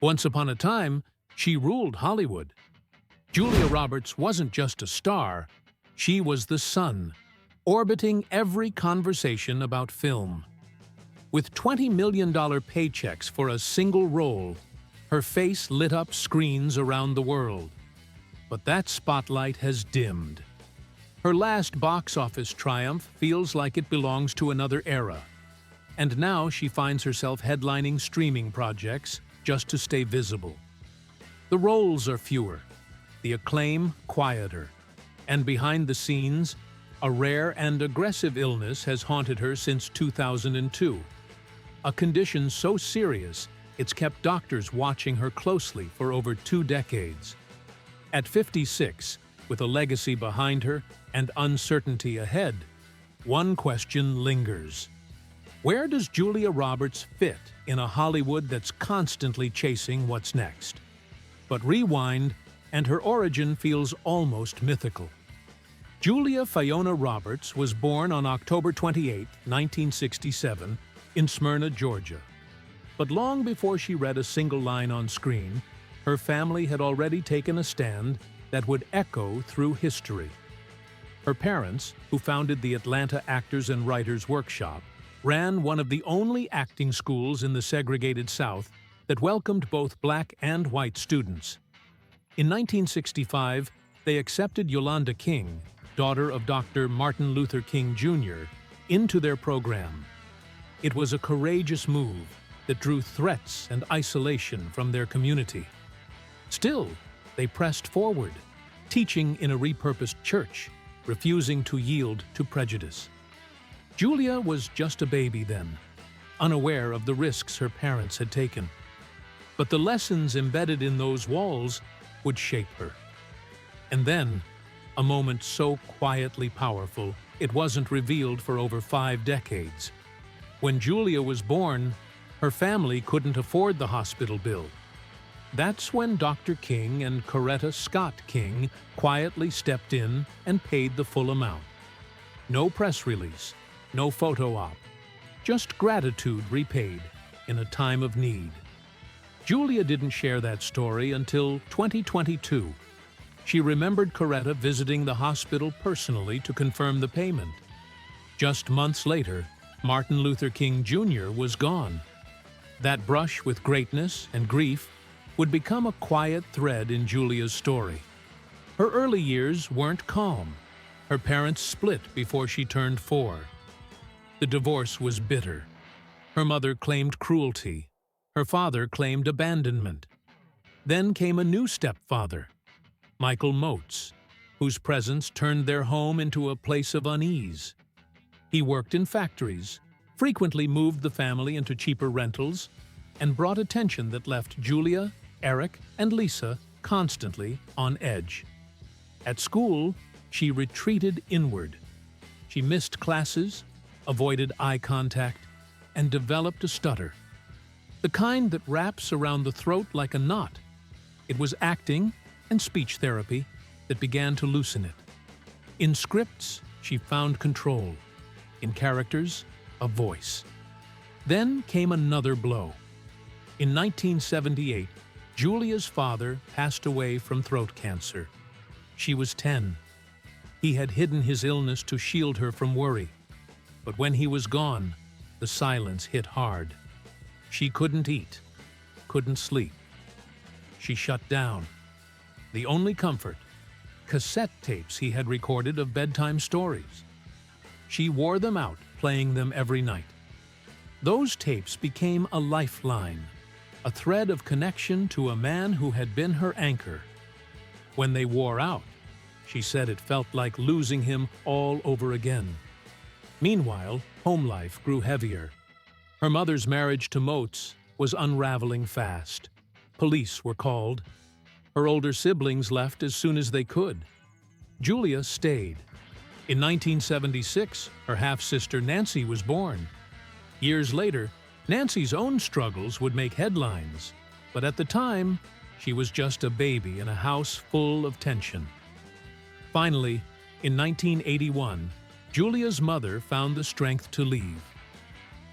Once upon a time, she ruled Hollywood. Julia Roberts wasn't just a star, she was the sun, orbiting every conversation about film. With $20 million paychecks for a single role, her face lit up screens around the world. But that spotlight has dimmed. Her last box office triumph feels like it belongs to another era. And now she finds herself headlining streaming projects just to stay visible. The roles are fewer, the acclaim quieter, and behind the scenes, a rare and aggressive illness has haunted her since 2002. A condition so serious, it's kept doctors watching her closely for over 2 decades. At 56, with a legacy behind her and uncertainty ahead, one question lingers. Where does Julia Roberts fit in a Hollywood that's constantly chasing what's next? But rewind, and her origin feels almost mythical. Julia Fiona Roberts was born on October 28, 1967, in Smyrna, Georgia. But long before she read a single line on screen, her family had already taken a stand that would echo through history. Her parents, who founded the Atlanta Actors and Writers Workshop, ran one of the only acting schools in the segregated South that welcomed both black and white students. In 1965, they accepted Yolanda King, daughter of Dr. Martin Luther King Jr., into their program. It was a courageous move that drew threats and isolation from their community. Still, they pressed forward, teaching in a repurposed church, refusing to yield to prejudice. Julia was just a baby then, unaware of the risks her parents had taken. But the lessons embedded in those walls would shape her. And then, a moment so quietly powerful, it wasn't revealed for over 5 decades. When Julia was born, her family couldn't afford the hospital bill. That's when Dr. King and Coretta Scott King quietly stepped in and paid the full amount. No press release, no photo op, just gratitude repaid in a time of need. Julia didn't share that story until 2022. She remembered Coretta visiting the hospital personally to confirm the payment. Just months later, Martin Luther King Jr. was gone. That brush with greatness and grief would become a quiet thread in Julia's story. Her early years weren't calm. Her parents split before she turned 4. The divorce was bitter. Her mother claimed cruelty. Her father claimed abandonment. Then came a new stepfather, Michael Moats, whose presence turned their home into a place of unease. He worked in factories, frequently moved the family into cheaper rentals, and brought attention that left Julia, Eric, and Lisa constantly on edge. At school, she retreated inward. She missed classes, avoided eye contact, and developed a stutter. The kind that wraps around the throat like a knot. It was acting and speech therapy that began to loosen it. In scripts, she found control. In characters, a voice. Then came another blow. In 1978, Julia's father passed away from throat cancer. She was 10. He had hidden his illness to shield her from worry. But when he was gone, the silence hit hard. She couldn't eat, couldn't sleep. She shut down. The only comfort, cassette tapes he had recorded of bedtime stories. She wore them out, playing them every night. Those tapes became a lifeline, a thread of connection to a man who had been her anchor. When they wore out, she said it felt like losing him all over again. Meanwhile, home life grew heavier. Her mother's marriage to Moats was unraveling fast. Police were called. Her older siblings left as soon as they could. Julia stayed. In 1976, her half-sister Nancy was born. Years later, Nancy's own struggles would make headlines, but at the time, she was just a baby in a house full of tension. Finally, in 1981, Julia's mother found the strength to leave.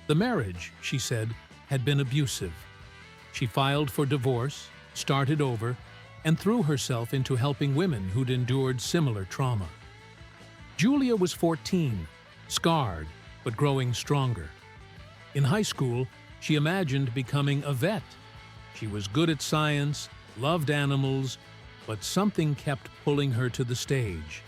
The marriage, she said, had been abusive. She filed for divorce, started over, and threw herself into helping women who'd endured similar trauma. Julia was 14, scarred, but growing stronger. In high school, she imagined becoming a vet. She was good at science, loved animals, but something kept pulling her to the stage.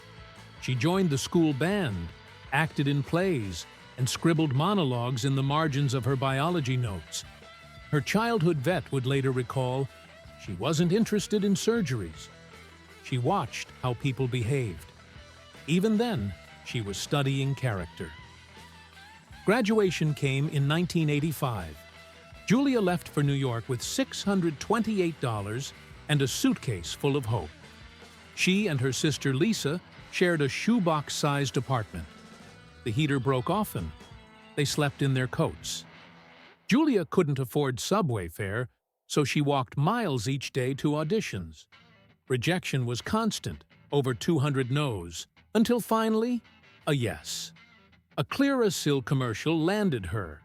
She joined the school band, acted in plays, and scribbled monologues in the margins of her biology notes. Her childhood vet would later recall, she wasn't interested in surgeries. She watched how people behaved. Even then, she was studying character. Graduation came in 1985. Julia left for New York with $628 and a suitcase full of hope. She and her sister Lisa shared a shoebox-sized apartment. The heater broke often. They slept in their coats. Julia couldn't afford subway fare, so she walked miles each day to auditions. Rejection was constant, over 200 no's, until finally, a yes. A Clearasil commercial landed her.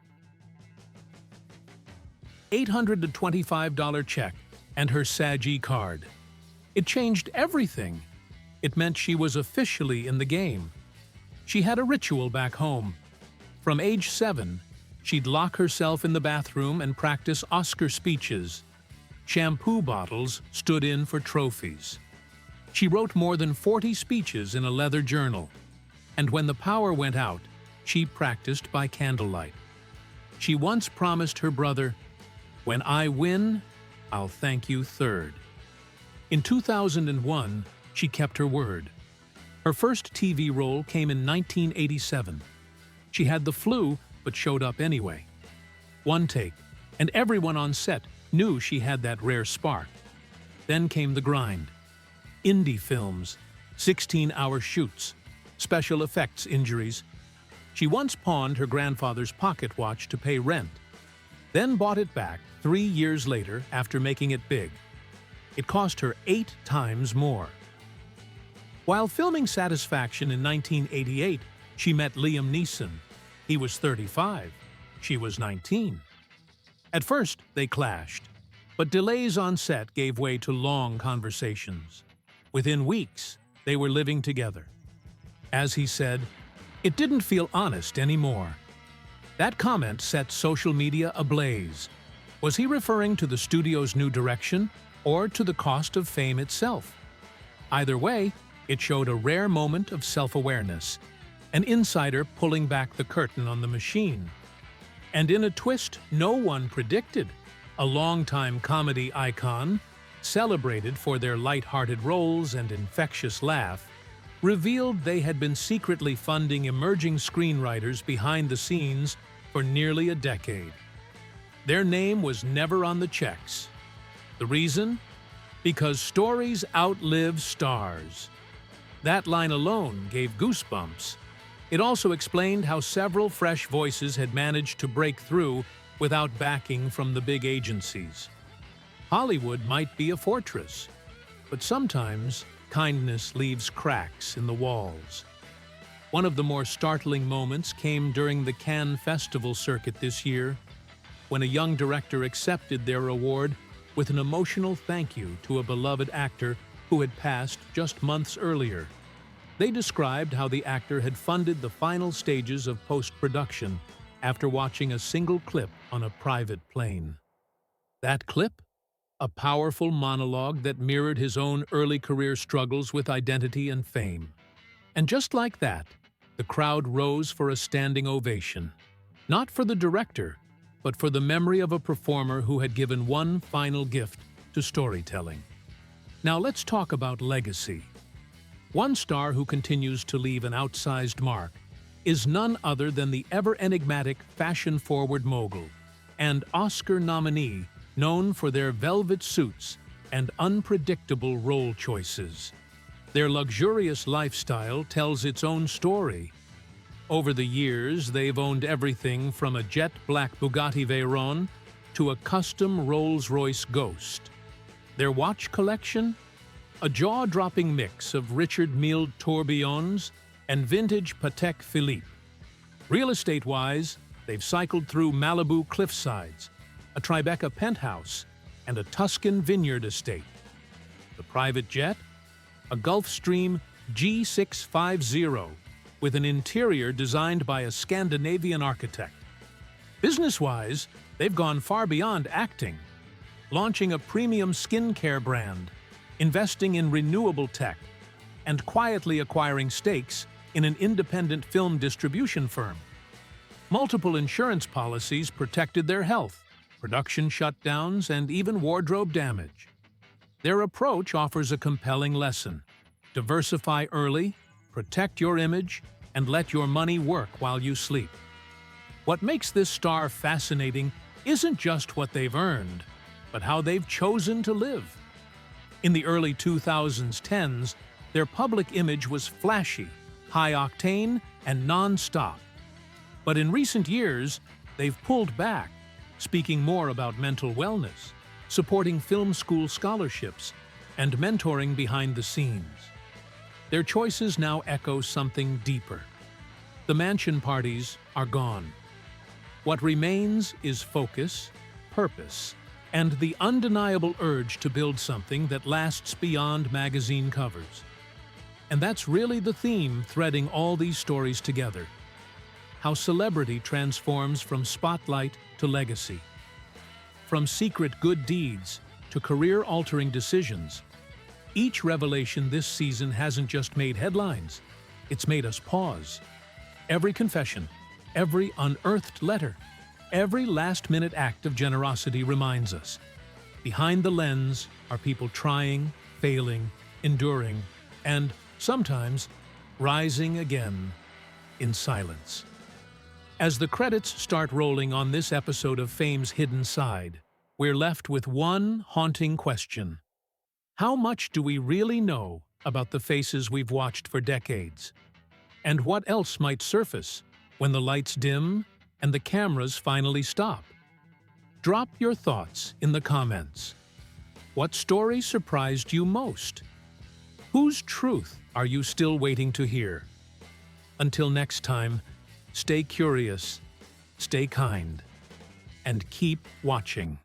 $825 check and her SAG card. It changed everything. It meant she was officially in the game. She had a ritual back home. From age 7, she'd lock herself in the bathroom and practice Oscar speeches. Shampoo bottles stood in for trophies. She wrote more than 40 speeches in a leather journal. And when the power went out, she practiced by candlelight. She once promised her brother, "When I win, I'll thank you third." In 2001, she kept her word. Her first TV role came in 1987. She had the flu, but showed up anyway. One take, and everyone on set knew she had that rare spark. Then came the grind. Indie films, 16-hour shoots, special effects injuries. She once pawned her grandfather's pocket watch to pay rent, then bought it back 3 years later after making it big. It cost her 8 times more. While filming Satisfaction in 1988, she met Liam Neeson. He was 35. She was 19. At first, they clashed, but delays on set gave way to long conversations. Within weeks, they were living together. As he said, "It didn't feel honest anymore." That comment set social media ablaze. Was he referring to the studio's new direction or to the cost of fame itself? Either way, it showed a rare moment of self-awareness, an insider pulling back the curtain on the machine. And in a twist no one predicted, a longtime comedy icon, celebrated for their light-hearted roles and infectious laugh, revealed they had been secretly funding emerging screenwriters behind the scenes for nearly a decade. Their name was never on the checks. The reason? Because stories outlive stars. That line alone gave goosebumps. It also explained how several fresh voices had managed to break through without backing from the big agencies. Hollywood might be a fortress, but sometimes kindness leaves cracks in the walls. One of the more startling moments came during the Cannes Festival circuit this year, when a young director accepted their award with an emotional thank you to a beloved actor who had passed just months earlier. They described how the actor had funded the final stages of post-production after watching a single clip on a private plane. That clip? A powerful monologue that mirrored his own early career struggles with identity and fame. And just like that, the crowd rose for a standing ovation. Not for the director, but for the memory of a performer who had given one final gift to storytelling. Now let's talk about legacy. One star who continues to leave an outsized mark is none other than the ever-enigmatic fashion-forward mogul and Oscar nominee known for their velvet suits and unpredictable role choices. Their luxurious lifestyle tells its own story. Over the years, they've owned everything from a jet black Bugatti Veyron to a custom Rolls-Royce Ghost. Their watch collection? A jaw-dropping mix of Richard Mille tourbillons and vintage Patek Philippe. Real estate-wise, they've cycled through Malibu cliffsides, a Tribeca penthouse, and a Tuscan vineyard estate. The private jet? A Gulfstream G650 with an interior designed by a Scandinavian architect. Business-wise, they've gone far beyond acting, launching a premium skincare brand, investing in renewable tech, and quietly acquiring stakes in an independent film distribution firm. Multiple insurance policies protected their health, production shutdowns, and even wardrobe damage. Their approach offers a compelling lesson: diversify early, protect your image, and let your money work while you sleep. What makes this star fascinating isn't just what they've earned, but how they've chosen to live. In the early 2010s, their public image was flashy, high-octane, and non-stop. But in recent years, they've pulled back, speaking more about mental wellness, supporting film school scholarships, and mentoring behind the scenes. Their choices now echo something deeper. The mansion parties are gone. What remains is focus, purpose, and the undeniable urge to build something that lasts beyond magazine covers. And that's really the theme threading all these stories together: how celebrity transforms from spotlight to legacy, from secret good deeds to career-altering decisions. Each revelation this season hasn't just made headlines, it's made us pause. Every confession, every unearthed letter, every last-minute act of generosity reminds us: behind the lens are people trying, failing, enduring, and, sometimes, rising again in silence. As the credits start rolling on this episode of Fame's Hidden Side, we're left with one haunting question: how much do we really know about the faces we've watched for decades? And what else might surface when the lights dim and the cameras finally stop? Drop your thoughts in the comments. What story surprised you most? Whose truth are you still waiting to hear? Until next time, stay curious, stay kind, and keep watching.